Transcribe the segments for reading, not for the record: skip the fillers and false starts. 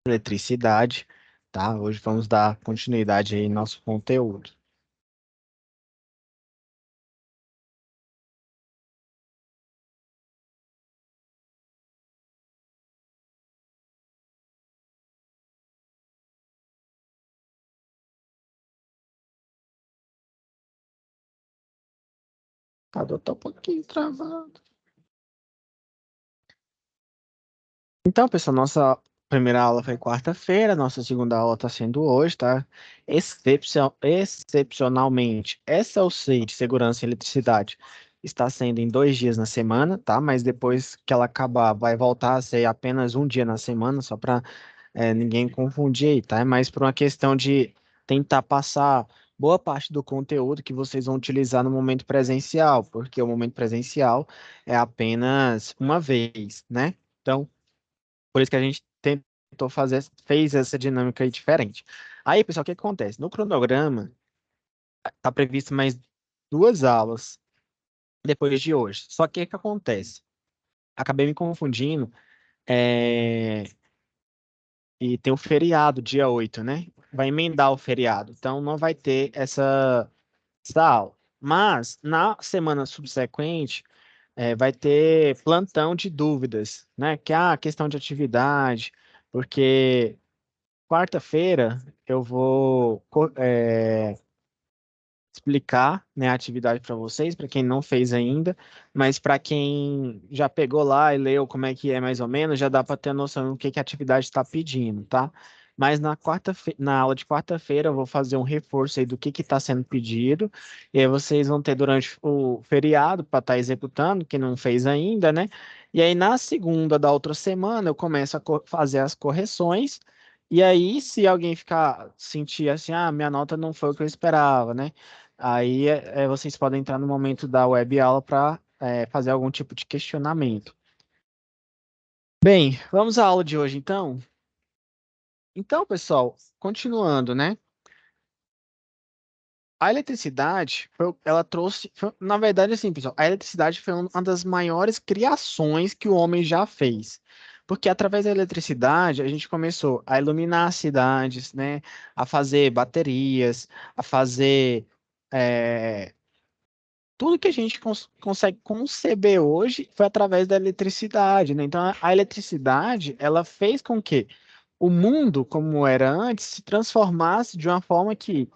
eletricidade, tá? Hoje vamos dar continuidade aí em nosso conteúdo. Tá um pouquinho travado. Então, pessoal, nossa primeira aula foi quarta-feira, nossa segunda aula está sendo hoje, tá? Excepcionalmente, essa eu sei de segurança e eletricidade está sendo em 2 dias na semana, tá? Mas depois que ela acabar, vai voltar a ser apenas um dia na semana, só para ninguém confundir aí, tá? É mais por uma questão de tentar passar boa parte do conteúdo que vocês vão utilizar no momento presencial, porque o momento presencial é apenas uma vez, né? Então, por isso que a gente tentou fazer, fez essa dinâmica aí diferente. Aí, pessoal, o que acontece? No cronograma, tá previsto mais 2 aulas depois de hoje. Só que o que acontece? Acabei me confundindo, é, e tem o feriado, dia 8, né? Vai emendar o feriado, então não vai ter essa aula. Mas, na semana subsequente, vai ter plantão de dúvidas, né? Que é a questão de atividade, porque quarta-feira eu vou explicar, né, a atividade para vocês, para quem não fez ainda, mas para quem já pegou lá e leu como é que é mais ou menos, já dá para ter noção do que a atividade está pedindo, tá? Mas na aula de quarta-feira eu vou fazer um reforço aí do que está sendo pedido, e aí vocês vão ter durante o feriado para estar executando, quem não fez ainda, né? E aí na segunda da outra semana eu começo a fazer as correções. E aí, se alguém ficar sentir assim, ah, minha nota não foi o que eu esperava, né? Aí vocês podem entrar no momento da web aula para fazer algum tipo de questionamento. Bem, vamos à aula de hoje então? Então, pessoal, continuando, né? A eletricidade, ela trouxe, na verdade, assim, pessoal, a eletricidade foi uma das maiores criações que o homem já fez. Porque através da eletricidade a gente começou a iluminar as cidades, né? A fazer baterias, a fazer é, tudo que a gente consegue conceber hoje foi através da eletricidade, né? Então, a eletricidade, ela fez com que o mundo, como era antes, se transformasse de uma forma que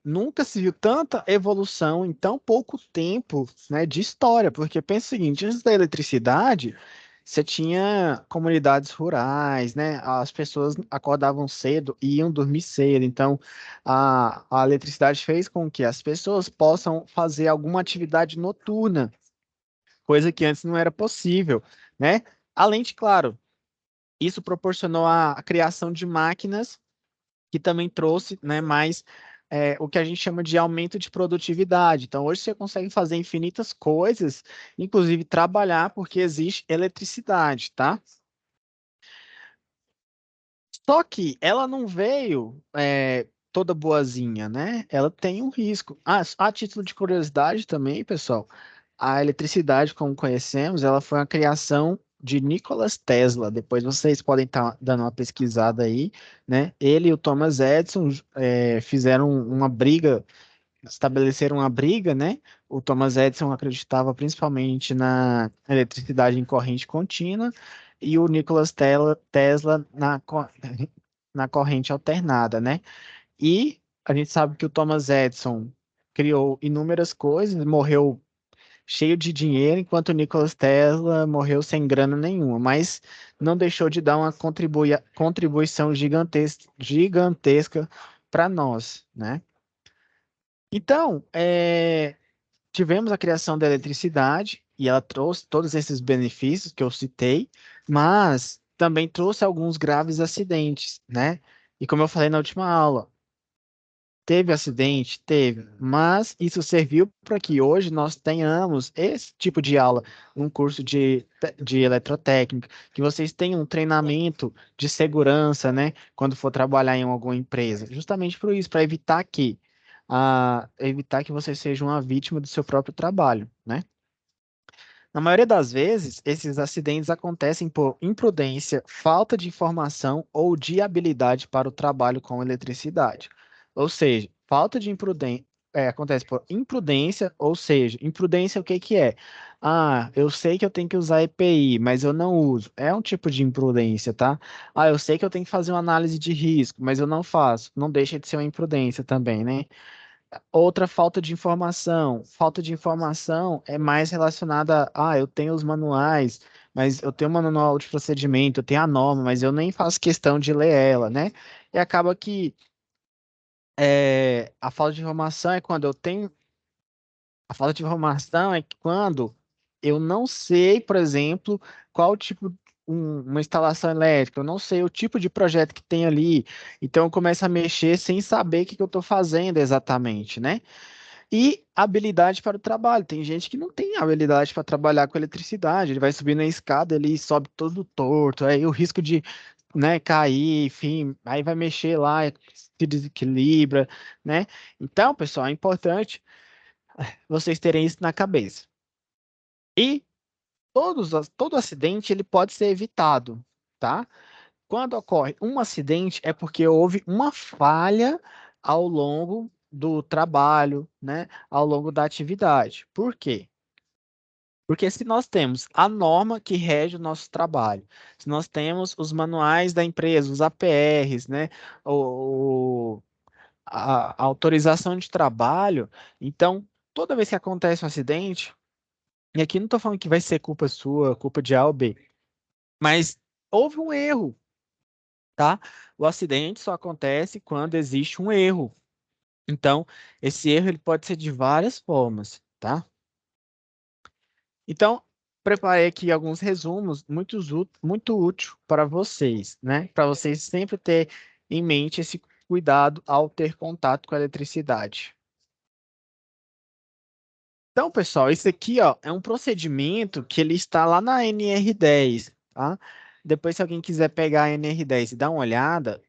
nunca se viu tanta evolução em tão pouco tempo, né, de história. Porque pensa o seguinte, antes da eletricidade, você tinha comunidades rurais, né? As pessoas acordavam cedo e iam dormir cedo. Então, a eletricidade fez com que as pessoas possam fazer alguma atividade noturna, coisa que antes não era possível, né? Além de, claro, isso proporcionou a criação de máquinas que também trouxe, né, mais o que a gente chama de aumento de produtividade. Então, hoje você consegue fazer infinitas coisas, inclusive trabalhar, porque existe eletricidade, tá? Só que ela não veio toda boazinha, né? Ela tem um risco. A título de curiosidade também, pessoal, a eletricidade, como conhecemos, ela foi uma criação de Nikola Tesla. Depois vocês podem estar dando uma pesquisada aí, né? Ele e o Thomas Edison fizeram uma briga, estabeleceram uma briga, né? O Thomas Edison acreditava principalmente na eletricidade em corrente contínua e o Tesla na corrente alternada, né? E a gente sabe que o Thomas Edison criou inúmeras coisas, morreu cheio de dinheiro, enquanto o Nikola Tesla morreu sem grana nenhuma, mas não deixou de dar uma contribuição gigantesca para nós, né? Então, tivemos a criação da eletricidade e ela trouxe todos esses benefícios que eu citei, mas também trouxe alguns graves acidentes, né? E como eu falei na última aula, teve acidente? Teve, mas isso serviu para que hoje nós tenhamos esse tipo de aula, um curso de eletrotécnica, que vocês tenham um treinamento de segurança, né, quando for trabalhar em alguma empresa, justamente por isso, para evitar que você seja uma vítima do seu próprio trabalho, né? Na maioria das vezes, esses acidentes acontecem por imprudência, falta de informação ou de habilidade para o trabalho com eletricidade. Ou seja, falta de imprudência, acontece por imprudência, ou seja, imprudência o que que é? Ah, eu sei que eu tenho que usar EPI, mas eu não uso. É um tipo de imprudência, tá? Ah, eu sei que eu tenho que fazer uma análise de risco, mas eu não faço. Não deixa de ser uma imprudência também, né? Outra falta de informação. Falta de informação é mais relacionada a, eu tenho os manuais, mas eu tenho um manual de procedimento, eu tenho a norma, mas eu nem faço questão de ler ela, né? E acaba que a falta de informação é quando eu tenho, a falta de informação é que quando eu não sei, por exemplo, qual tipo uma instalação elétrica, eu não sei o tipo de projeto que tem ali, então eu começo a mexer sem saber o que que eu estou fazendo exatamente, né? E habilidade para o trabalho. Tem gente que não tem habilidade para trabalhar com eletricidade. Ele vai subir na escada, ele sobe todo torto. Aí o risco de, né, cair, enfim, aí vai mexer lá, se desequilibra, né? Então, pessoal, é importante vocês terem isso na cabeça. E todo acidente ele pode ser evitado, tá? Quando ocorre um acidente é porque houve uma falha ao longo do trabalho, né? Ao longo da atividade. Por quê? Porque se nós temos a norma que rege o nosso trabalho, se nós temos os manuais da empresa, os APRs, né? A autorização de trabalho, então toda vez que acontece um acidente, e aqui não estou falando que vai ser culpa sua, culpa de A ou B, mas houve um erro, tá? O acidente só acontece quando existe um erro. Então, esse erro ele pode ser de várias formas, tá? Então, preparei aqui alguns resumos muito útil para vocês, né? Para vocês sempre ter em mente esse cuidado ao ter contato com a eletricidade. Então, pessoal, esse aqui, ó, é um procedimento que ele está lá na NR10, tá? Depois, se alguém quiser pegar a NR10 e dar uma olhada,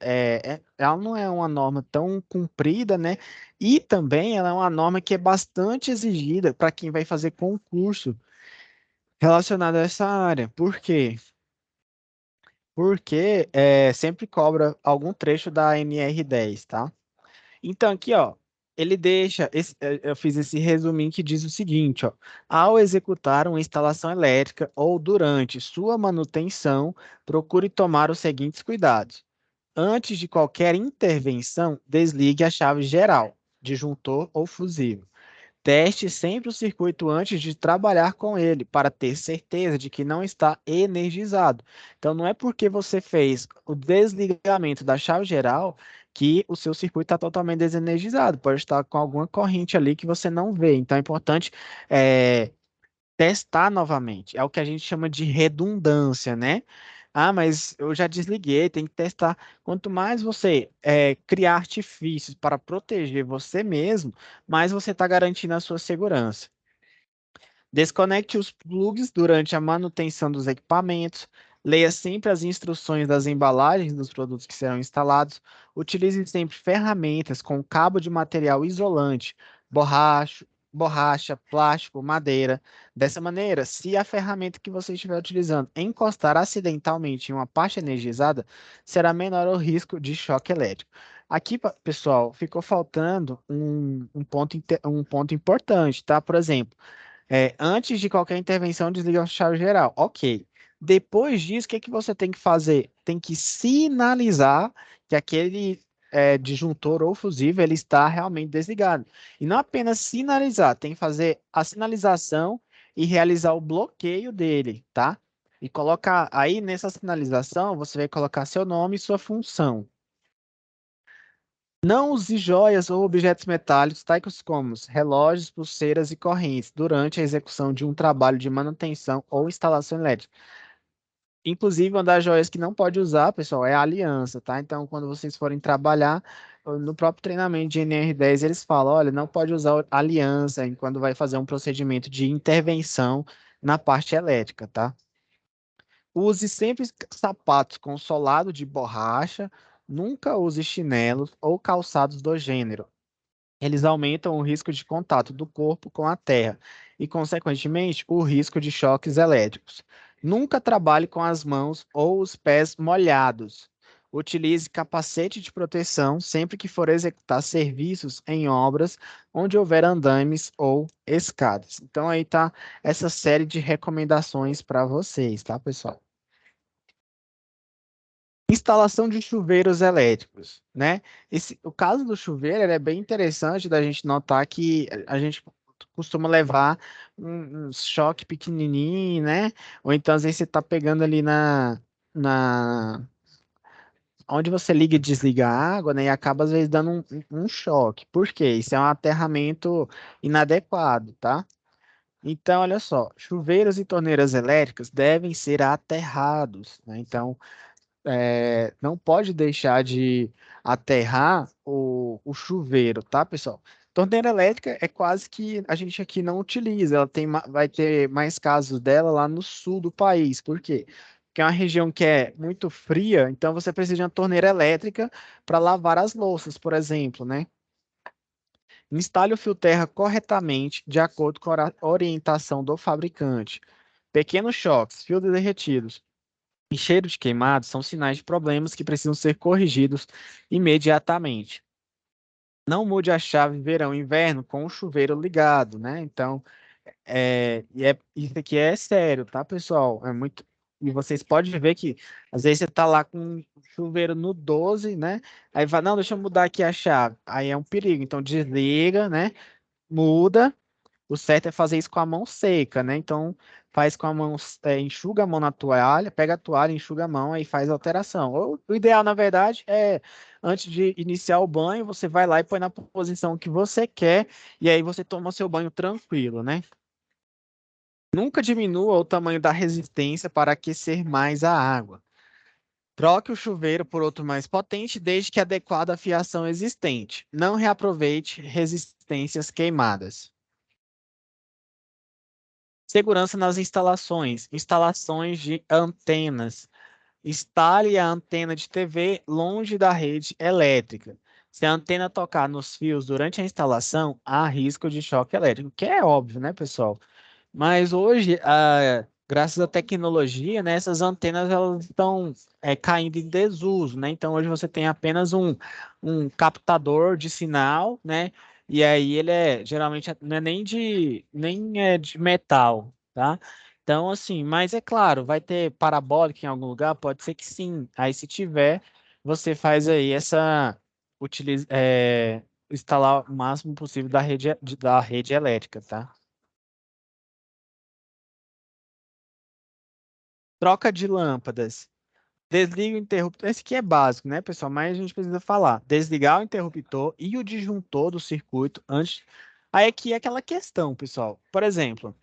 ela não é uma norma tão comprida, né? E também ela é uma norma que é bastante exigida para quem vai fazer concurso relacionado a essa área. Por quê? Porque sempre cobra algum trecho da NR10, tá? Então, aqui, ó, ele deixa, eu fiz esse resuminho que diz o seguinte, ó, ao executar uma instalação elétrica ou durante sua manutenção, procure tomar os seguintes cuidados. Antes de qualquer intervenção, desligue a chave geral, disjuntor ou fusível. Teste sempre o circuito antes de trabalhar com ele, para ter certeza de que não está energizado. Então, não é porque você fez o desligamento da chave geral que o seu circuito está totalmente desenergizado. Pode estar com alguma corrente ali que você não vê. Então, é importante é, testar novamente. É o que a gente chama de redundância, né? Ah, mas eu já desliguei, tem que testar. Quanto mais você criar artifícios para proteger você mesmo, mais você está garantindo a sua segurança. Desconecte os plugs durante a manutenção dos equipamentos. Leia sempre as instruções das embalagens dos produtos que serão instalados. Utilize sempre ferramentas com cabo de material isolante, borracha, borracha, plástico, madeira. Dessa maneira, se a ferramenta que você estiver utilizando encostar acidentalmente em uma parte energizada, será menor o risco de choque elétrico. Aqui, pessoal, ficou faltando um ponto importante, tá? Por exemplo, antes de qualquer intervenção, desliga a chave geral. Ok. Depois disso, o que é que você tem que fazer? Tem que sinalizar que aquele disjuntor ou fusível ele está realmente desligado. E não apenas sinalizar, tem que fazer a sinalização e realizar o bloqueio dele, tá? E colocar aí nessa sinalização, você vai colocar seu nome e sua função. Não use joias ou objetos metálicos, tais como relógios, pulseiras e correntes, durante a execução de um trabalho de manutenção ou instalação elétrica. Inclusive, uma das joias que não pode usar, pessoal, é a aliança, tá? Então, quando vocês forem trabalhar, no próprio treinamento de NR10, eles falam, olha, não pode usar aliança quando vai fazer um procedimento de intervenção na parte elétrica, tá? Use sempre sapatos com solado de borracha, nunca use chinelos ou calçados do gênero. eles aumentam o risco de contato do corpo com a terra e, consequentemente, o risco de choques elétricos. Nunca trabalhe com as mãos ou os pés molhados. Utilize capacete de proteção sempre que for executar serviços em obras onde houver andames ou escadas. Então, aí tá essa série de recomendações para vocês, tá, pessoal? Instalação de chuveiros elétricos, né? O caso do chuveiro, ele é bem interessante da gente notar que a gente costuma levar um choque pequenininho, né? Ou então às vezes você tá pegando ali na onde você liga e desliga a água, né? E acaba às vezes dando um choque. Por quê? Isso é um aterramento inadequado, tá? Então, olha só, chuveiros e torneiras elétricas devem ser aterrados, né? Então, não pode deixar de aterrar o chuveiro, tá, pessoal? Torneira elétrica é quase que a gente aqui não utiliza, ela tem, vai ter mais casos dela lá no sul do país. Por quê? Porque é uma região que é muito fria, então você precisa de uma torneira elétrica para lavar as louças, por exemplo, né? Instale o fio terra corretamente, de acordo com a orientação do fabricante. Pequenos choques, fios derretidos e cheiro de queimado são sinais de problemas que precisam ser corrigidos imediatamente. Não mude a chave verão e inverno com o chuveiro ligado, né? Então, isso aqui é sério, tá, pessoal? É muito. E vocês podem ver que às vezes você tá lá com o chuveiro no 12, né? Aí vai, não, deixa eu mudar aqui a chave. Aí é um perigo. Então desliga, né? Muda. O certo é fazer isso com a mão seca, né? Então, faz com a mão, enxuga a mão na toalha, pega a toalha, enxuga a mão, aí faz a alteração. O ideal, na verdade, é antes de iniciar o banho, você vai lá e põe na posição que você quer, e aí você toma seu banho tranquilo, né? Nunca diminua o tamanho da resistência para aquecer mais a água. Troque o chuveiro por outro mais potente, desde que adequado à fiação existente. Não reaproveite resistências queimadas. Segurança nas instalações. Instalações de antenas. Instale a antena de TV longe da rede elétrica. Se a antena tocar nos fios durante a instalação, há risco de choque elétrico, que é óbvio, né, pessoal? Mas hoje, graças à tecnologia, né, essas antenas elas estão caindo em desuso, né? Então hoje você tem apenas um captador de sinal, né? E aí ele geralmente não é nem é de metal, tá? Então assim, mas é claro, vai ter parabólica em algum lugar, pode ser que sim. Aí se tiver, você faz aí instalar o máximo possível da rede elétrica, tá? Troca de lâmpadas. Desliga o interruptor. Esse aqui é básico, né, pessoal? Mas a gente precisa falar. Desligar o interruptor e o disjuntor do circuito antes. Aí aqui é aquela questão, pessoal. Por exemplo,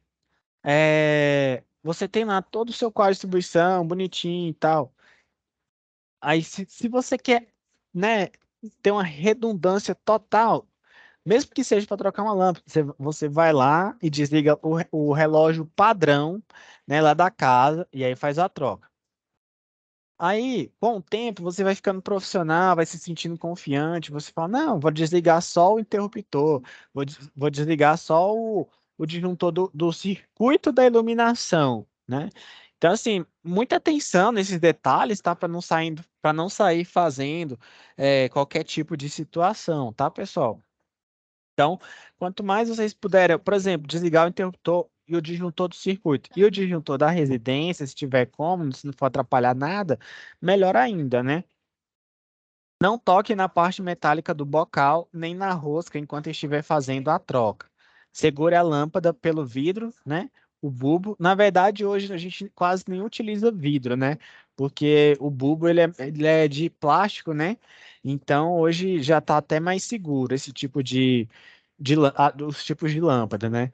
você tem lá todo o seu quadro de distribuição, bonitinho e tal. Aí, se você quer, né, ter uma redundância total, mesmo que seja para trocar uma lâmpada, você vai lá e desliga o relógio padrão, né, lá da casa, e aí faz a troca. Aí, com o tempo, você vai ficando profissional, vai se sentindo confiante. Você fala: Não, vou desligar só o interruptor, vou desligar só o disjuntor do circuito da iluminação, né? Então, assim, muita atenção nesses detalhes, tá? Para não sair fazendo qualquer tipo de situação, tá, pessoal? Então, quanto mais vocês puderem, por exemplo, desligar o interruptor e o disjuntor do circuito e o disjuntor da residência, se tiver como, se não for atrapalhar nada, melhor ainda, né? Não toque na parte metálica do bocal nem na rosca enquanto estiver fazendo a troca. Segure a lâmpada pelo vidro, né? O bulbo. Na verdade, hoje a gente quase nem utiliza vidro, né? Porque o bulbo ele é de plástico, né? Então hoje já está até mais seguro esse tipo dos tipos de lâmpada, né?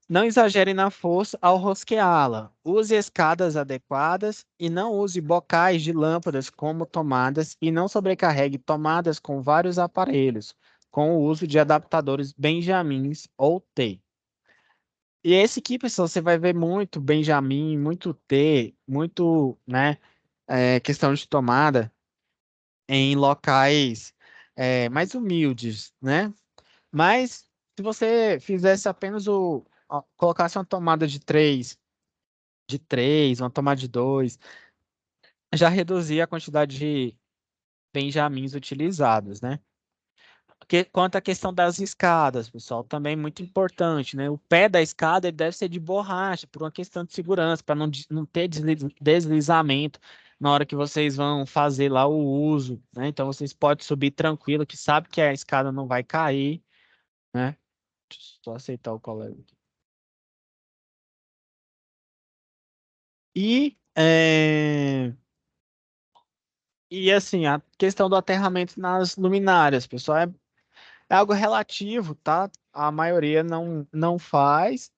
Não exagere na força ao rosqueá-la. Use escadas adequadas e não use bocais de lâmpadas como tomadas e não sobrecarregue tomadas com vários aparelhos, com o uso de adaptadores Benjamins ou T. E esse aqui, pessoal, você vai ver muito Benjamin, muito T, muito, né, questão de tomada em locais mais humildes, né? Mas se você fizesse apenas colocasse uma tomada de três, uma tomada de dois, já reduzia a quantidade de benjamins utilizados, né? Quanto à questão das escadas, pessoal, também muito importante, né? O pé da escada ele deve ser de borracha, por uma questão de segurança, para não ter deslizamento na hora que vocês vão fazer lá o uso, né? Então vocês podem subir tranquilo, que sabe que a escada não vai cair, né? Deixa eu só aceitar o colega aqui. E, assim, a questão do aterramento nas luminárias, pessoal, é algo relativo, tá? A maioria não faz.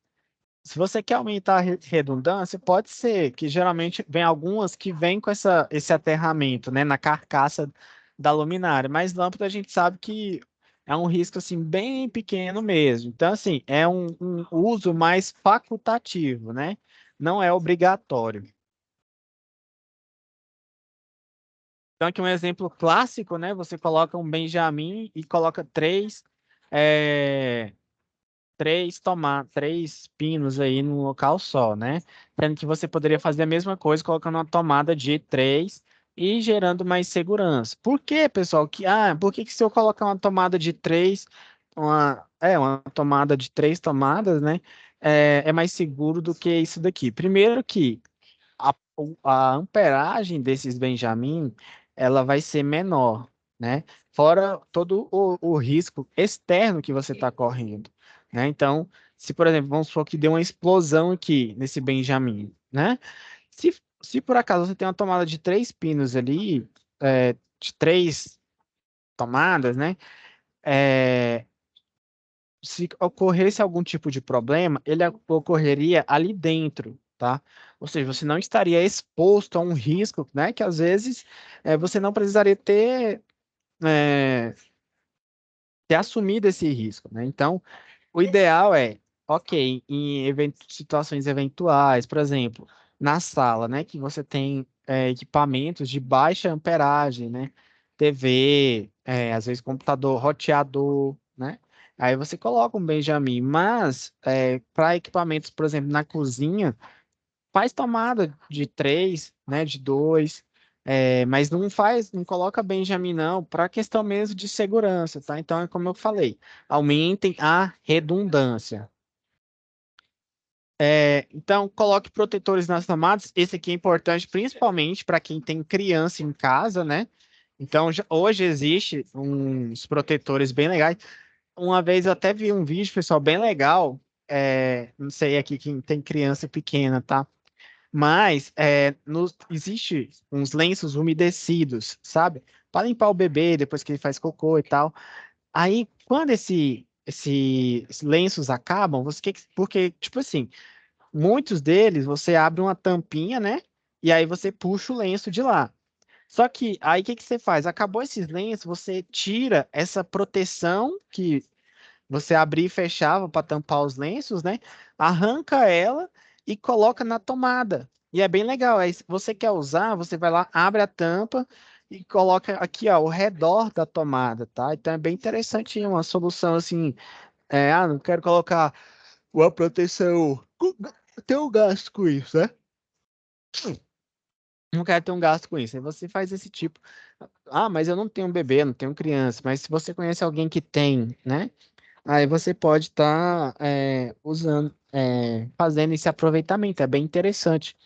Se você quer aumentar a redundância, pode ser, que geralmente vem algumas que vêm com esse aterramento, né, na carcaça da luminária, mas lâmpada a gente sabe que é um risco, assim, bem pequeno mesmo. Então, assim, é um uso mais facultativo, né? Não é obrigatório. Então, aqui um exemplo clássico, né? Você coloca um Benjamin e coloca é, três pinos aí num local só, né? Sendo que você poderia fazer a mesma coisa colocando uma tomada de três e gerando mais segurança. Por que, pessoal? Por que que se eu colocar uma tomada de três, uma tomada de três tomadas, né? É mais seguro do que isso daqui. Primeiro que a amperagem desses Benjamin, ela vai ser menor, né? Fora todo o risco externo que você está correndo, né? Então, se, por exemplo, vamos supor que deu uma explosão aqui nesse Benjamin, né? Se por acaso você tem uma tomada de três pinos ali, de três tomadas, né? É, se ocorresse algum tipo de problema, ele ocorreria ali dentro, tá? Ou seja, você não estaria exposto a um risco, né? Que às vezes você não precisaria é, ter assumido esse risco, né? Então, o ideal é, ok, em situações eventuais, por exemplo, na sala, né, que você tem equipamentos de baixa amperagem, né? TV, às vezes computador, roteador, né? Aí você coloca um Benjamin, mas para equipamentos, por exemplo, na cozinha, faz tomada de três, né, de dois, mas não coloca Benjamin não, para questão mesmo de segurança, tá? Então é como eu falei, aumentem a redundância. Então coloque protetores nas tomadas. Esse aqui é importante, principalmente para quem tem criança em casa, né? Então hoje existe uns protetores bem legais. Uma vez eu até vi um vídeo, pessoal, bem legal. Não sei aqui quem tem criança pequena, tá? Mas existe uns lenços umedecidos, sabe? Para limpar o bebê depois que ele faz cocô e tal. Aí, quando esses lenços acabam, porque, tipo assim, muitos deles você abre uma tampinha, né? E aí você puxa o lenço de lá. Só que aí o que que você faz? Acabou esses lenços, você tira essa proteção que você abria e fechava para tampar os lenços, né? Arranca ela e coloca na tomada. E é bem legal. Aí, se você quer usar, você vai lá, abre a tampa e coloca aqui, ó, ao redor da tomada, tá? Então é bem interessante, uma solução assim. Não quero colocar uma proteção. Tem um gasto com isso, né? Não quero ter um gasto com isso. Aí você faz esse tipo. Mas eu não tenho bebê, não tenho criança. Mas se você conhece alguém que tem, né? Aí você pode estar usando, fazendo esse aproveitamento, é bem interessante,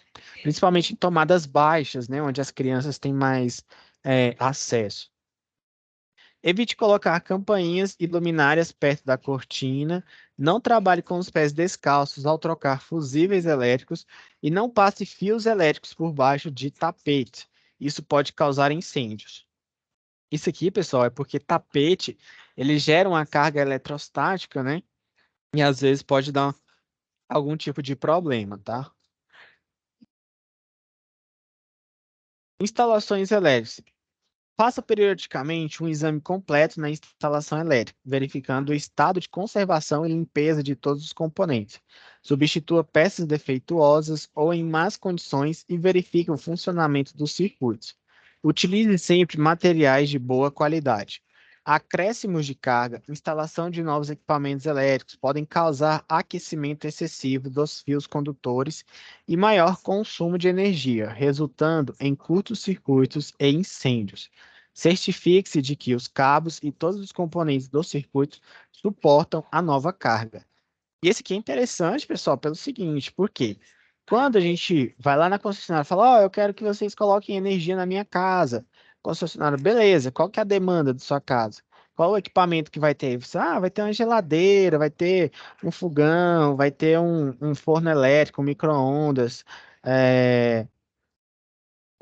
principalmente em tomadas baixas, né, onde as crianças têm mais acesso. Evite colocar campainhas e luminárias perto da cortina, não trabalhe com os pés descalços ao trocar fusíveis elétricos e não passe fios elétricos por baixo de tapete. Isso pode causar incêndios. Isso aqui, pessoal, é porque tapete, ele gera uma carga eletrostática, né? E às vezes pode dar algum tipo de problema, tá? Instalações elétricas. Faça periodicamente um exame completo na instalação elétrica, verificando o estado de conservação e limpeza de todos os componentes. Substitua peças defeituosas ou em más condições e verifique o funcionamento dos circuitos. Utilize sempre materiais de boa qualidade. Acréscimos de carga, instalação de novos equipamentos elétricos podem causar aquecimento excessivo dos fios condutores e maior consumo de energia, resultando em curtos circuitos e incêndios. Certifique-se de que os cabos e todos os componentes do circuito suportam a nova carga. E esse aqui é interessante, pessoal, pelo seguinte, porque quando a gente vai lá na concessionária e fala, ó, eu quero que vocês coloquem energia na minha casa. Concessionário, beleza, qual que é a demanda da sua casa? Qual o equipamento que vai ter? Você, vai ter uma geladeira, vai ter um fogão, vai ter um forno elétrico, um micro-ondas,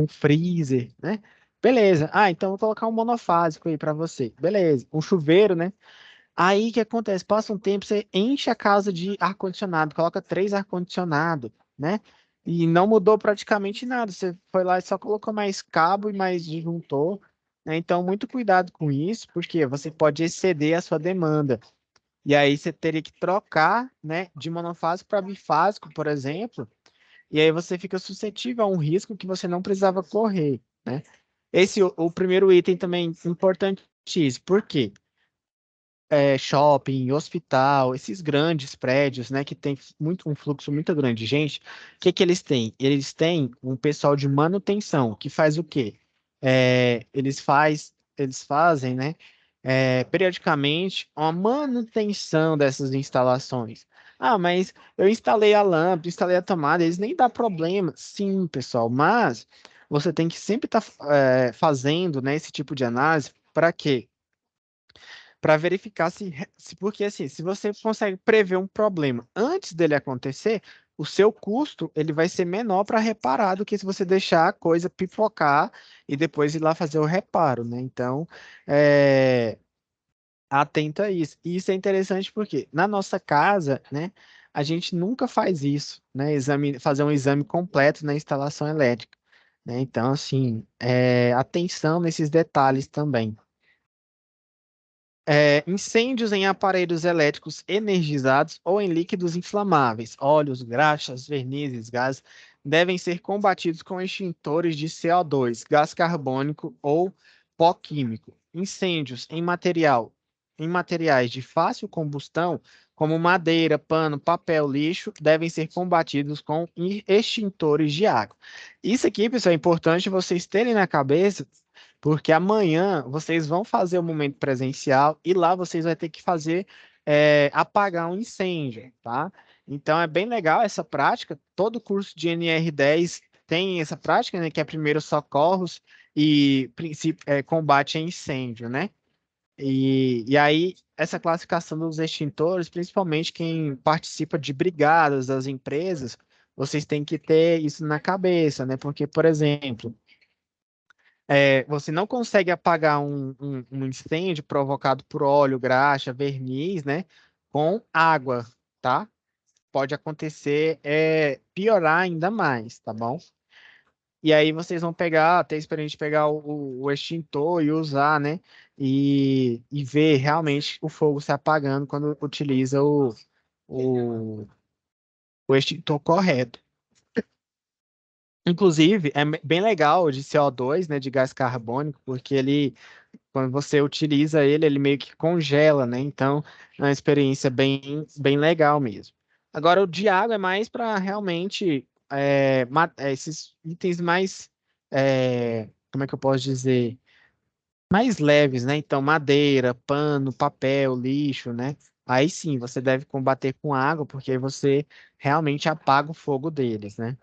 um freezer, né? Beleza. Então vou colocar um monofásico aí para você. Beleza. Um chuveiro, né? Aí o que acontece? Passa um tempo, você enche a casa de ar-condicionado, coloca 3 ar-condicionado, né? E não mudou praticamente nada. Você foi lá e só colocou mais cabo e mais disjuntor, né? Então, muito cuidado com isso, porque você pode exceder a sua demanda. E aí você teria que trocar, né, de monofásico para bifásico, por exemplo. E aí você fica suscetível a um risco que você não precisava correr, né? Esse, o primeiro item também importantíssimo. Por quê? Shopping, hospital, esses grandes prédios, né, que tem um fluxo muito grande de gente, o que que eles têm? Eles têm um pessoal de manutenção que faz o quê? Eles fazem, né, periodicamente uma manutenção dessas instalações. Mas eu instalei a lâmpada, instalei a tomada, eles nem dá problema. Sim, pessoal, mas você tem que sempre estar fazendo, né, esse tipo de análise. Para quê? Para verificar porque assim, se você consegue prever um problema antes dele acontecer, o seu custo ele vai ser menor para reparar do que se você deixar a coisa pipocar e depois ir lá fazer o reparo, né? Então, é, atento a isso. E isso é interessante porque na nossa casa, né, a gente nunca faz isso, né? Fazer um exame completo na instalação elétrica, né? Então, assim, atenção nesses detalhes também. Incêndios em aparelhos elétricos energizados ou em líquidos inflamáveis, óleos, graxas, vernizes, gases, devem ser combatidos com extintores de CO2, gás carbônico ou pó químico. Incêndios em materiais de fácil combustão, como madeira, pano, papel, lixo, devem ser combatidos com extintores de água. Isso aqui, pessoal, é importante vocês terem na cabeça porque amanhã vocês vão fazer o momento presencial e lá vocês vão ter que fazer apagar um incêndio, tá? Então é bem legal essa prática. Todo curso de NR10 tem essa prática, né? Que é primeiro socorros e combate a incêndio, né? E aí, essa classificação dos extintores, principalmente quem participa de brigadas das empresas, vocês têm que ter isso na cabeça, né? Porque, por exemplo, você não consegue apagar um incêndio provocado por óleo, graxa, verniz, né? Com água, tá? Pode acontecer, piorar ainda mais, tá bom? E aí vocês vão pegar, ter a experiência de pegar o extintor e usar, né? E ver realmente o fogo se apagando quando utiliza o, o extintor correto. Inclusive, é bem legal de CO2, né, de gás carbônico, porque quando você utiliza ele, ele meio que congela, né? Então, é uma experiência bem legal mesmo. Agora, o de água é mais para realmente esses itens mais, como é que eu posso dizer? Mais leves, né? Então, madeira, pano, papel, lixo, né? Aí sim, você deve combater com água, porque aí você realmente apaga o fogo deles, né?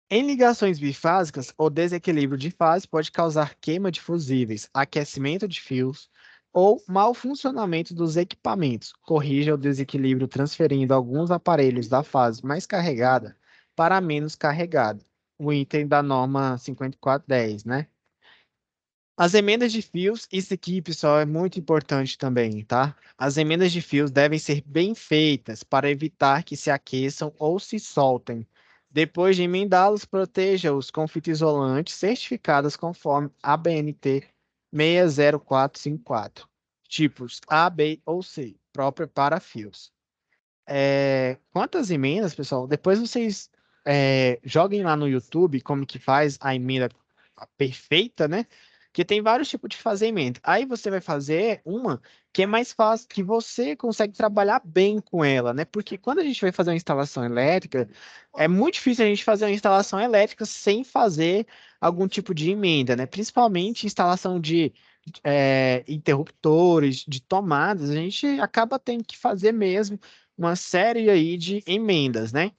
Em ligações bifásicas, o desequilíbrio de fase pode causar queima de fusíveis, aquecimento de fios ou mau funcionamento dos equipamentos. Corrija o desequilíbrio transferindo alguns aparelhos da fase mais carregada para a menos carregada. O item da norma 5410, né? As emendas de fios, isso aqui, pessoal, é muito importante também, tá? As emendas de fios devem ser bem feitas para evitar que se aqueçam ou se soltem. Depois de emendá-los, proteja-os com fita isolante certificadas conforme ABNT 60454. Tipos A, B ou C, própria para fios. Quantas emendas, pessoal? Depois vocês joguem lá no YouTube como que faz a emenda perfeita, né? Porque tem vários tipos de fazer emenda. Aí você vai fazer uma que é mais fácil, que você consegue trabalhar bem com ela, né? Porque quando a gente vai fazer uma instalação elétrica, é muito difícil a gente fazer uma instalação elétrica sem fazer algum tipo de emenda, né? Principalmente instalação de interruptores, de tomadas, a gente acaba tendo que fazer mesmo uma série aí de emendas, né?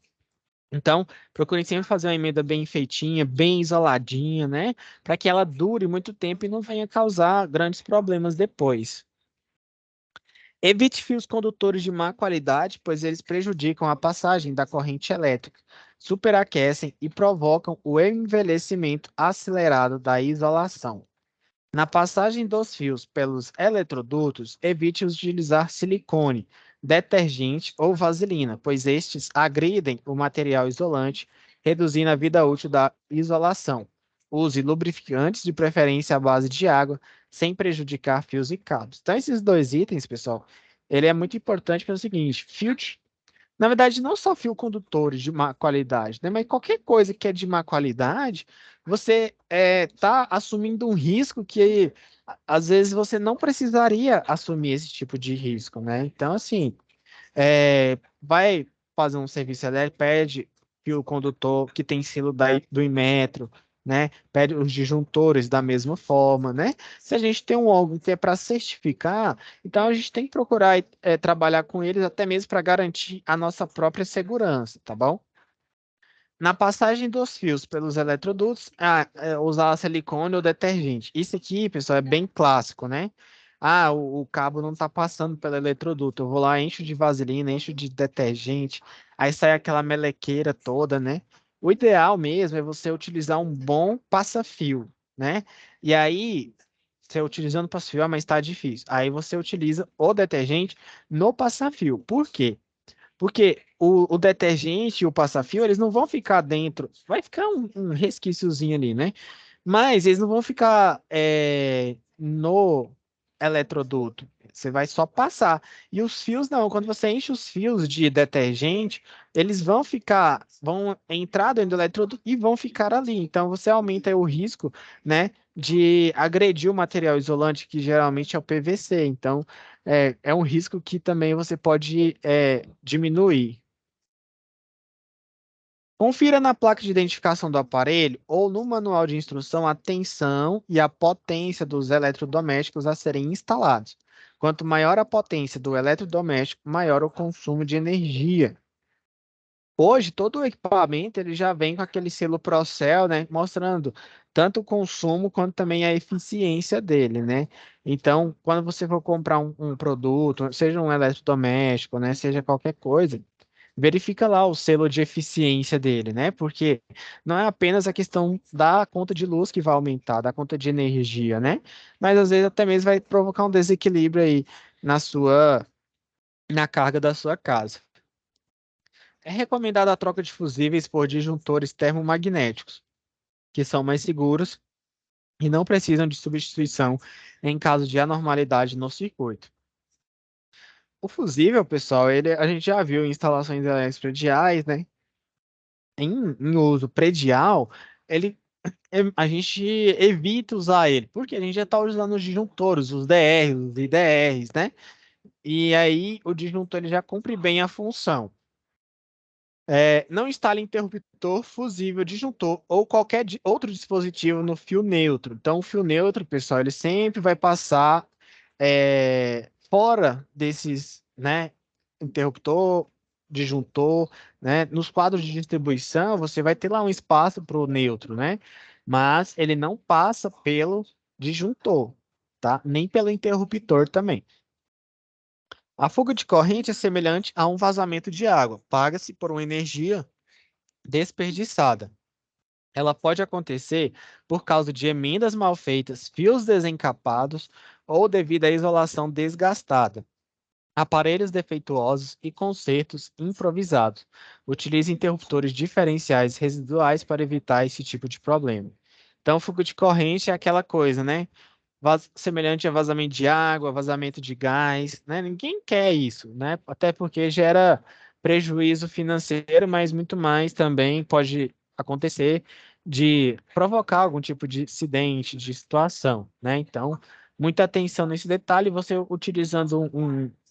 Então, procure sempre fazer uma emenda bem feitinha, bem isoladinha, né? Para que ela dure muito tempo e não venha causar grandes problemas depois. Evite fios condutores de má qualidade, pois eles prejudicam a passagem da corrente elétrica, superaquecem e provocam o envelhecimento acelerado da isolação. Na passagem dos fios pelos eletrodutos, evite utilizar silicone, detergente ou vaselina, pois estes agridem o material isolante, reduzindo a vida útil da isolação. Use lubrificantes, de preferência à base de água, sem prejudicar fios e cabos. Então, esses dois itens, pessoal, ele é muito importante pelo seguinte: na verdade, não só fio condutores de má qualidade, né? Mas qualquer coisa que é de má qualidade, você está assumindo um risco que às vezes você não precisaria assumir esse tipo de risco, né? Então, assim, vai fazer um serviço elétrico, pede que o condutor que tem selo do Inmetro, né? Pede os disjuntores da mesma forma, né? Se a gente tem um órgão que é para certificar, então a gente tem que procurar trabalhar com eles até mesmo para garantir a nossa própria segurança, tá bom? Na passagem dos fios pelos eletrodutos, usar silicone ou detergente. Isso aqui, pessoal, é bem clássico, né? Ah, o cabo não está passando pelo eletroduto. Eu vou lá, encho de vaselina, encho de detergente, aí sai aquela melequeira toda, né? O ideal mesmo é você utilizar um bom passa-fio, né? E aí, você utilizando passa-fio, mas está difícil. Aí você utiliza o detergente no passa-fio. Por quê? Porque o detergente e o passa-fio, eles não vão ficar dentro. Vai ficar um resquíciozinho ali, né? Mas eles não vão ficar no eletroduto. Você vai só passar. E os fios não. Quando você enche os fios de detergente, eles vão entrar dentro do eletroduto e vão ficar ali. Então você aumenta o risco, né, de agredir o material isolante, que geralmente é o PVC. Então é um risco que também você pode diminuir. Confira na placa de identificação do aparelho ou no manual de instrução a tensão e a potência dos eletrodomésticos a serem instalados. Quanto maior a potência do eletrodoméstico, maior o consumo de energia. Hoje, todo o equipamento ele já vem com aquele selo Procel, né, mostrando tanto o consumo quanto também a eficiência dele, né? Então, quando você for comprar um produto, seja um eletrodoméstico, né, seja qualquer coisa, verifica lá o selo de eficiência dele, né? Porque não é apenas a questão da conta de luz que vai aumentar, da conta de energia, né? Mas às vezes até mesmo vai provocar um desequilíbrio aí na carga da sua casa. É recomendada a troca de fusíveis por disjuntores termomagnéticos, que são mais seguros e não precisam de substituição em caso de anormalidade no circuito. O fusível, pessoal, a gente já viu em instalações elétricas prediais, né? Em uso predial, ele, a gente evita usar ele, porque a gente já está usando os disjuntores, os DRs, os IDRs, né? E aí o disjuntor ele já cumpre bem a função. Não instale interruptor, fusível, disjuntor ou qualquer outro dispositivo no fio neutro. Então, o fio neutro, pessoal, ele sempre vai passar fora desses, né, interruptor, disjuntor, né? Nos quadros de distribuição, você vai ter lá um espaço para o neutro, né? Mas ele não passa pelo disjuntor, tá? Nem pelo interruptor também. A fuga de corrente é semelhante a um vazamento de água. Paga-se por uma energia desperdiçada. Ela pode acontecer por causa de emendas mal feitas, fios desencapados ou devido à isolação desgastada, aparelhos defeituosos e consertos improvisados. Utilize interruptores diferenciais residuais para evitar esse tipo de problema. Então, fuga de corrente é aquela coisa, né? Semelhante a vazamento de água, vazamento de gás, né? Ninguém quer isso, né? Até porque gera prejuízo financeiro, mas muito mais também pode acontecer de provocar algum tipo de acidente, de situação, né? Então, muita atenção nesse detalhe. Você utilizando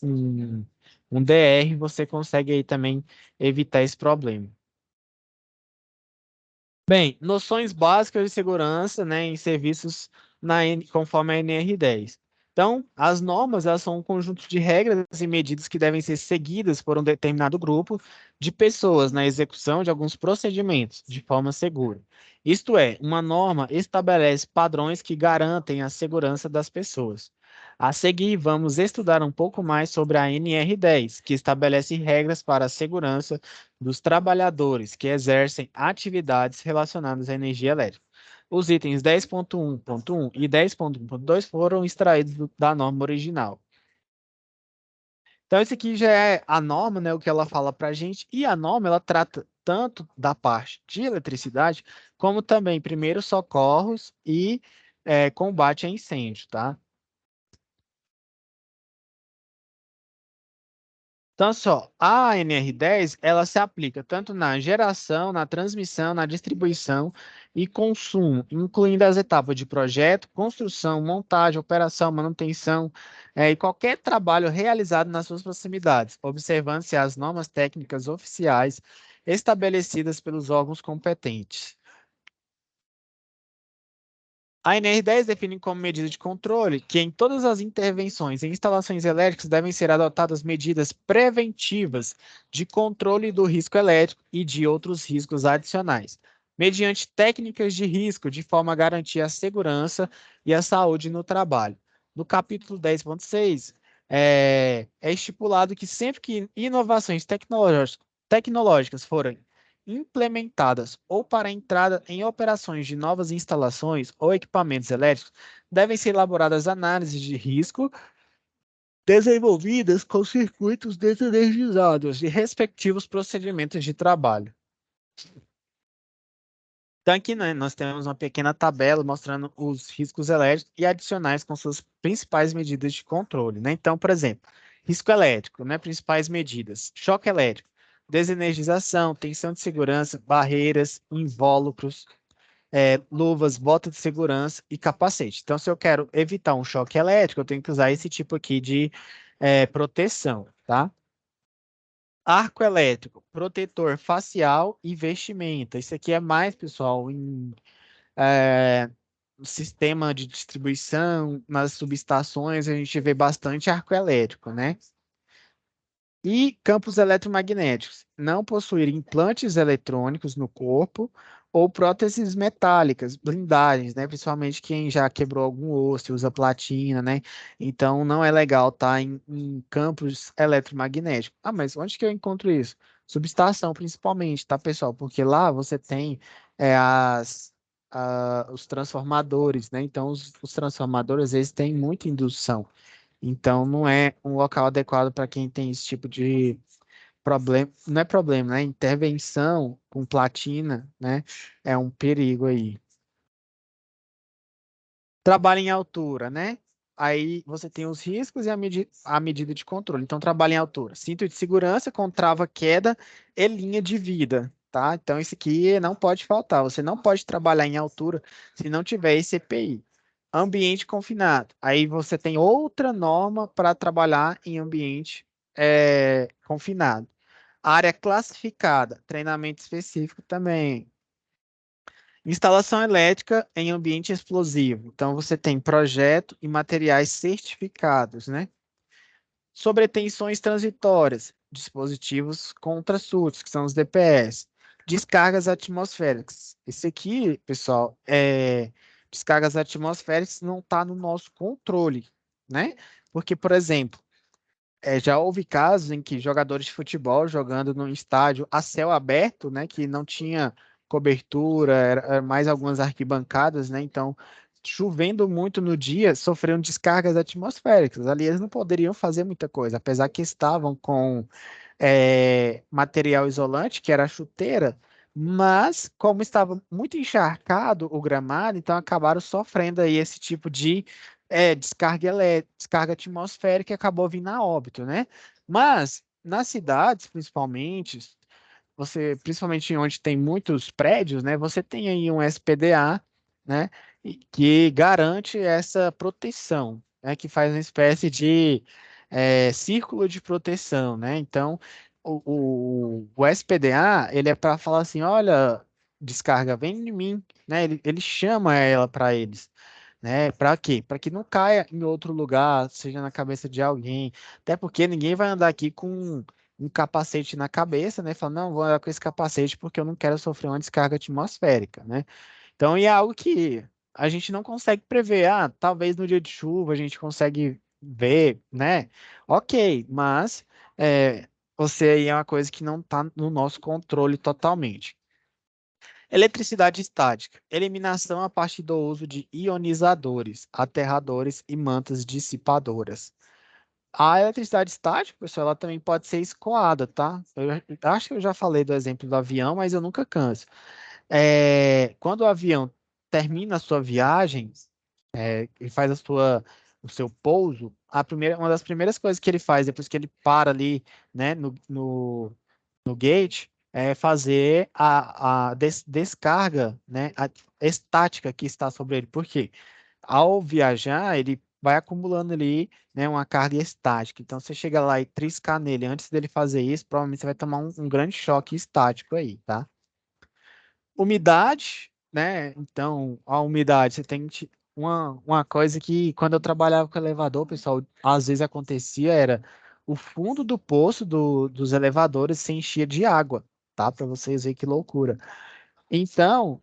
um DR, você consegue aí também evitar esse problema. Bem, noções básicas de segurança, né, em serviços conforme a NR10. Então, as normas, elas são um conjunto de regras e medidas que devem ser seguidas por um determinado grupo de pessoas na execução de alguns procedimentos de forma segura. Isto é, uma norma estabelece padrões que garantem a segurança das pessoas. A seguir, vamos estudar um pouco mais sobre a NR10, que estabelece regras para a segurança dos trabalhadores que exercem atividades relacionadas à energia elétrica. Os itens 10.1.1 e 10.1.2 foram extraídos da norma original. Então, esse aqui já é a norma, né, o que ela fala para a gente, e a norma ela trata tanto da parte de eletricidade, como também primeiros socorros e combate a incêndio, tá? Então, só, a NR10, ela se aplica tanto na geração, na transmissão, na distribuição e consumo, incluindo as etapas de projeto, construção, montagem, operação, manutenção, e qualquer trabalho realizado nas suas proximidades, observando-se as normas técnicas oficiais estabelecidas pelos órgãos competentes. A NR10 define como medida de controle que em todas as intervenções em instalações elétricas devem ser adotadas medidas preventivas de controle do risco elétrico e de outros riscos adicionais, mediante técnicas de risco de forma a garantir a segurança e a saúde no trabalho. No capítulo 10.6, é estipulado que sempre que inovações tecnológicas forem implementadas ou para a entrada em operações de novas instalações ou equipamentos elétricos, devem ser elaboradas análises de risco desenvolvidas com circuitos desenergizados e respectivos procedimentos de trabalho. Então, aqui, né, nós temos uma pequena tabela mostrando os riscos elétricos e adicionais com suas principais medidas de controle, né? Então, por exemplo, risco elétrico, né? Principais medidas: choque elétrico, desenergização, tensão de segurança, barreiras, invólucros, luvas, bota de segurança e capacete. Então, se eu quero evitar um choque elétrico, eu tenho que usar esse tipo aqui de proteção, tá? Arco elétrico, protetor facial e vestimenta. Isso aqui é mais, pessoal, em sistema de distribuição, nas subestações, a gente vê bastante arco elétrico, né? E campos eletromagnéticos. Não possuir implantes eletrônicos no corpo ou próteses metálicas, blindagens, né? Principalmente quem já quebrou algum osso, usa platina, né? Então não é legal estar em campos eletromagnéticos. Ah, mas onde que eu encontro isso? Subestação, principalmente, tá, pessoal? Porque lá você tem os transformadores, né? Então os transformadores, eles têm muita indução. Então, não é um local adequado para quem tem esse tipo de problema. Não é problema, né? Intervenção com platina, né? É um perigo aí. Trabalho em altura, né? Aí você tem os riscos e a medida de controle. Então, trabalho em altura. Cinto de segurança com trava-queda e linha de vida, tá? Então, isso aqui não pode faltar. Você não pode trabalhar em altura se não tiver esse EPI. Ambiente confinado. Aí você tem outra norma para trabalhar em ambiente confinado. Área classificada. Treinamento específico também. Instalação elétrica em ambiente explosivo. Então, você tem projeto e materiais certificados, né? Sobre tensões transitórias, dispositivos contra-surtos, que são os DPS. Descargas atmosféricas. Esse aqui, pessoal, descargas atmosféricas não está no nosso controle, né? Porque, por exemplo, já houve casos em que jogadores de futebol jogando num estádio a céu aberto, né, que não tinha cobertura, era mais algumas arquibancadas, né, então chovendo muito no dia, sofreram descargas atmosféricas. Ali eles não poderiam fazer muita coisa, apesar que estavam com material isolante, que era a chuteira, mas como estava muito encharcado o gramado, então acabaram sofrendo aí esse tipo de descarga elétrica, descarga atmosférica e acabou vindo a óbito, né? Mas nas cidades, principalmente, principalmente onde tem muitos prédios, né, você tem aí um SPDA, né, que garante essa proteção, né, que faz uma espécie de círculo de proteção, né? Então, o SPDA, ele é para falar assim, olha, descarga, vem de mim, né? Ele chama ela para eles. Né? Para quê? Para que não caia em outro lugar, seja na cabeça de alguém. Até porque ninguém vai andar aqui com um capacete na cabeça, né? Falando, não, vou andar com esse capacete porque eu não quero sofrer uma descarga atmosférica, né? Então, é algo que a gente não consegue prever. Ah, talvez no dia de chuva a gente consegue ver, né? Ok, mas você aí é uma coisa que não está no nosso controle totalmente. Eletricidade estática. Eliminação a partir do uso de ionizadores, aterradores e mantas dissipadoras. A eletricidade estática, pessoal, ela também pode ser escoada, tá? Acho que eu já falei do exemplo do avião, mas eu nunca canso. Quando o avião termina a sua viagem, ele faz o seu pouso, uma das primeiras coisas que ele faz, depois que ele para ali, né, no gate, é fazer a descarga, né, a estática que está sobre ele. Por quê? Ao viajar, ele vai acumulando ali, né, uma carga estática. Então, você chega lá e triscar nele antes dele fazer isso, provavelmente você vai tomar um grande choque estático aí, tá? Umidade, né? Então, a umidade, você tem uma coisa que quando eu trabalhava com elevador, pessoal, às vezes acontecia era o fundo do poço dos elevadores se enchia de água, tá? Para vocês verem que loucura. Então,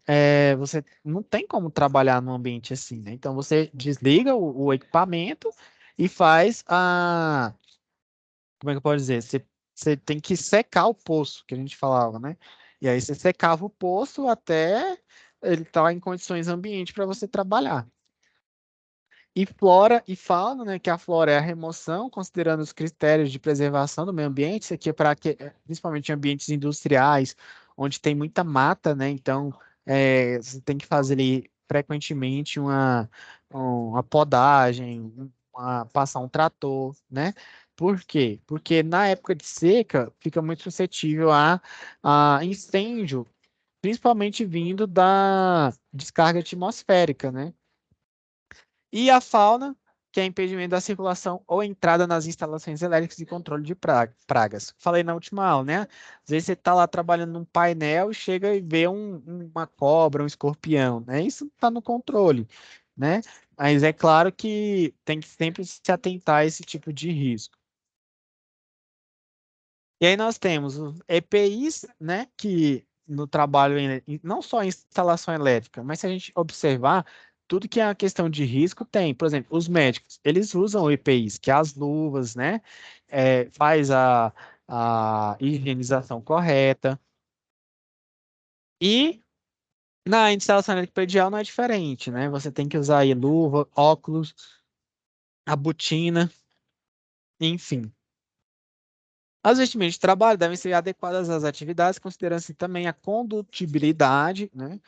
você não tem como trabalhar num ambiente assim, né? Então, você desliga o equipamento e faz como é que eu posso dizer? Você tem que secar o poço, que a gente falava, né? E aí você secava o poço até ele estar em condições ambiente para você trabalhar. E flora e fauna, né? Que a flora é a remoção, considerando os critérios de preservação do meio ambiente. Isso aqui é para principalmente em ambientes industriais, onde tem muita mata, né? Então, você tem que fazer ali frequentemente uma podagem, passar um trator, né? Por quê? Porque na época de seca fica muito suscetível a incêndio, principalmente vindo da descarga atmosférica, né? E a fauna, que é impedimento da circulação ou entrada nas instalações elétricas e controle de pragas. Falei na última aula, né? Às vezes você está lá trabalhando num painel e chega e vê uma cobra, um escorpião, né? Isso está no controle, né? Mas é claro que tem que sempre se atentar a esse tipo de risco. E aí nós temos os EPIs, né, que no trabalho, não só em instalação elétrica, mas se a gente observar, tudo que é a questão de risco tem. Por exemplo, os médicos, eles usam EPIs, que é as luvas, né, faz a higienização correta. E na instalação elétrica predial não é diferente, né? Você tem que usar aí luva, óculos, a botina, enfim. As vestimentas de trabalho devem ser adequadas às atividades, considerando-se também a condutibilidade, né,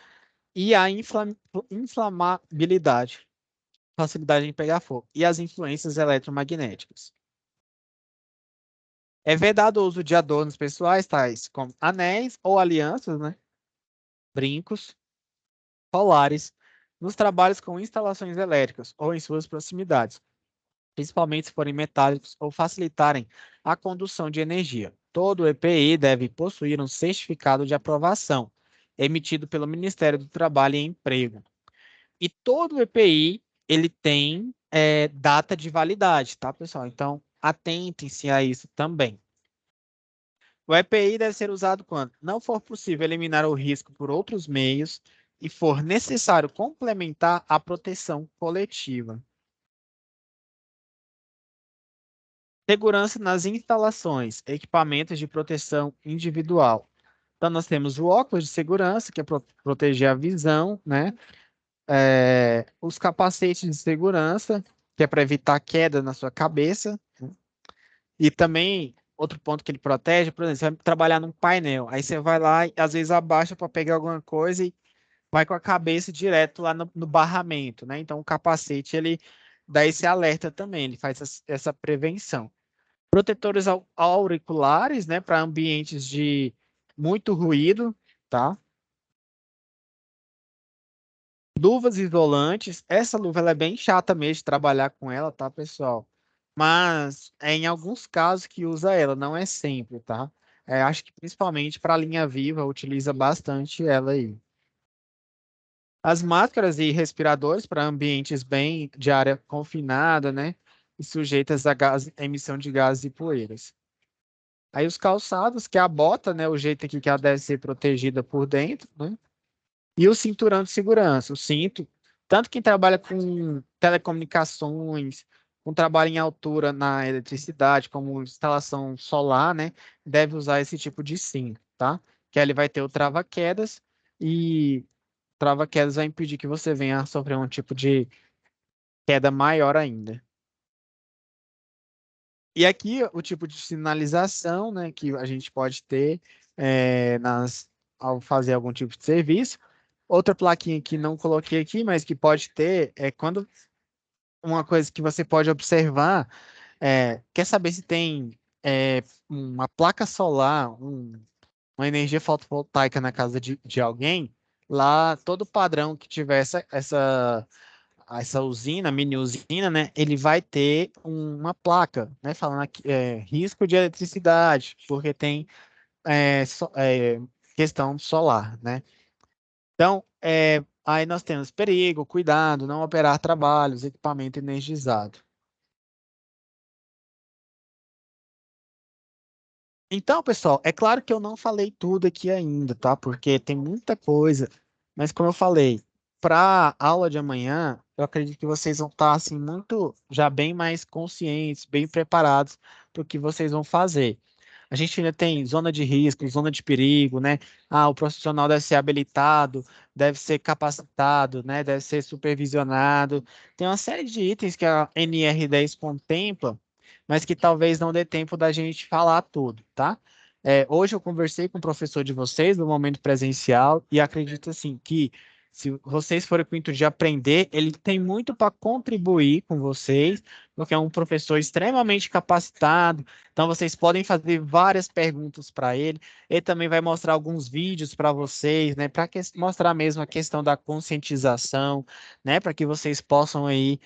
e a inflamabilidade, facilidade em pegar fogo, e as influências eletromagnéticas. É vedado o uso de adornos pessoais, tais como anéis ou alianças, né, brincos, colares, nos trabalhos com instalações elétricas ou em suas proximidades, principalmente se forem metálicos ou facilitarem a condução de energia. Todo EPI deve possuir um certificado de aprovação, emitido pelo Ministério do Trabalho e Emprego. E todo EPI, ele tem data de validade, tá, pessoal? Então, atentem-se a isso também. O EPI deve ser usado quando não for possível eliminar o risco por outros meios e for necessário complementar a proteção coletiva. Segurança nas instalações, equipamentos de proteção individual. Então, nós temos o óculos de segurança, que é proteger a visão, né? Os capacetes de segurança, que é para evitar queda na sua cabeça. E também, outro ponto que ele protege, por exemplo, você vai trabalhar num painel, aí você vai lá e às vezes abaixa para pegar alguma coisa e vai com a cabeça direto lá no barramento, né? Então, o capacete, ele dá esse alerta também, ele faz essa prevenção. Protetores auriculares, né, para ambientes de muito ruído, tá? Luvas isolantes. Essa luva ela é bem chata mesmo de trabalhar com ela, tá, pessoal? Mas é em alguns casos que usa ela, não é sempre, tá? Acho que principalmente para a linha viva utiliza bastante ela aí. As máscaras e respiradores para ambientes bem de área confinada, né? E sujeitas a emissão de gases e poeiras. Aí os calçados, que é a bota, né? O jeito aqui que ela deve ser protegida por dentro, né? E o cinturão de segurança, o cinto. Tanto quem trabalha com telecomunicações, com trabalho em altura na eletricidade, como instalação solar, né? Deve usar esse tipo de cinto, tá? Que aí ele vai ter o trava-quedas e trava-quedas vai impedir que você venha a sofrer um tipo de queda maior ainda. E aqui o tipo de sinalização, né, que a gente pode ter ao fazer algum tipo de serviço. Outra plaquinha que não coloquei aqui, mas que pode ter, é quando uma coisa que você pode observar, quer saber se tem uma placa solar, uma energia fotovoltaica na casa de alguém, lá todo padrão que tiver essa usina, mini usina, né, ele vai ter uma placa, né, falando aqui, risco de eletricidade, porque tem questão solar, né? Então, aí nós temos perigo, cuidado, não operar trabalhos, equipamento energizado. Então, pessoal, é claro que eu não falei tudo aqui ainda, tá? Porque tem muita coisa. Mas como eu falei, para a aula de amanhã, eu acredito que vocês vão estar assim muito já bem mais conscientes, bem preparados para o que vocês vão fazer. A gente ainda tem zona de risco, zona de perigo, né? Ah, o profissional deve ser habilitado, deve ser capacitado, né? Deve ser supervisionado. Tem uma série de itens que a NR10 contempla, mas que talvez não dê tempo da gente falar tudo, tá? Hoje eu conversei com o professor de vocês no momento presencial e acredito assim que se vocês forem com o intuito de aprender, ele tem muito para contribuir com vocês, porque é um professor extremamente capacitado. Então vocês podem fazer várias perguntas para ele. Ele também vai mostrar alguns vídeos para vocês, né, para mostrar mesmo a questão da conscientização, né, para que vocês possam aí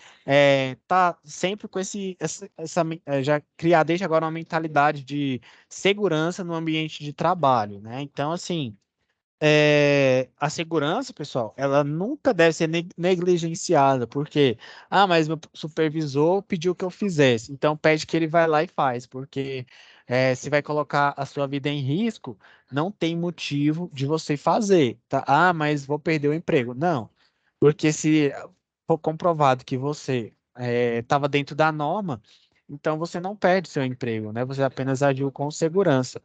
tá sempre com já criar desde agora uma mentalidade de segurança no ambiente de trabalho, né? Então, assim, a segurança, pessoal, ela nunca deve ser negligenciada, porque, mas meu supervisor pediu que eu fizesse, então pede que ele vai lá e faz, porque se vai colocar a sua vida em risco, não tem motivo de você fazer, tá? Ah, mas vou perder o emprego. Não, porque se for comprovado que você estava dentro da norma, então você não perde seu emprego, né? Você apenas agiu com segurança.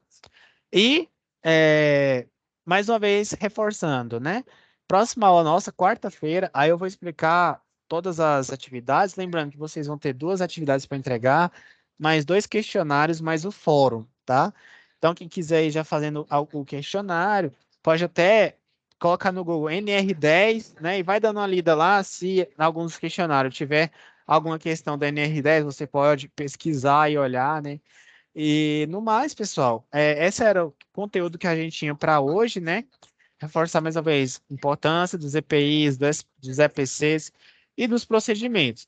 E, é, mais uma vez, reforçando, né? Próxima aula nossa, quarta-feira, aí eu vou explicar todas as atividades. Lembrando que vocês vão ter duas atividades para entregar, mais dois questionários, mais o fórum, tá? Então, quem quiser ir já fazendo o questionário, pode até colocar no Google NR10, né? E vai dando uma lida lá. Se em alguns questionários tiver alguma questão da NR10, você pode pesquisar e olhar, né? E no mais, pessoal, esse era o conteúdo que a gente tinha para hoje, né? Reforçar mais uma vez a importância dos EPIs, dos EPCs e dos procedimentos.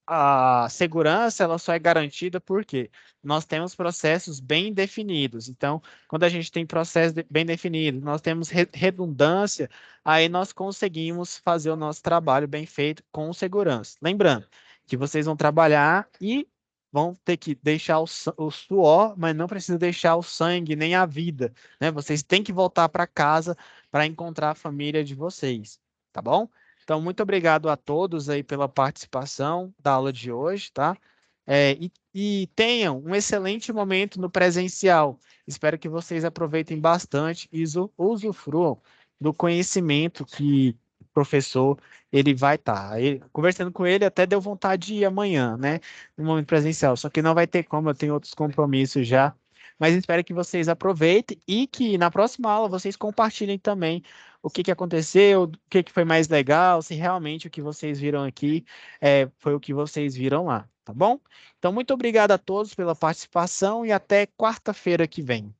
A segurança ela só é garantida porque nós temos processos bem definidos. Então, quando a gente tem processos bem definidos, nós temos redundância, aí nós conseguimos fazer o nosso trabalho bem feito com segurança. Lembrando que vocês vão trabalhar e vão ter que deixar o suor, mas não precisa deixar o sangue nem a vida, né? Vocês têm que voltar para casa para encontrar a família de vocês, tá bom? Então, muito obrigado a todos aí pela participação da aula de hoje, tá? E tenham um excelente momento no presencial. Espero que vocês aproveitem bastante e usufruam do conhecimento que o professor ele vai estar. Conversando com ele, até deu vontade de ir amanhã, né? No momento presencial. Só que não vai ter como, eu tenho outros compromissos já. Mas espero que vocês aproveitem e que na próxima aula vocês compartilhem também o que que aconteceu, o que que foi mais legal, se realmente o que vocês viram aqui foi o que vocês viram lá, tá bom? Então, muito obrigado a todos pela participação e até quarta-feira que vem.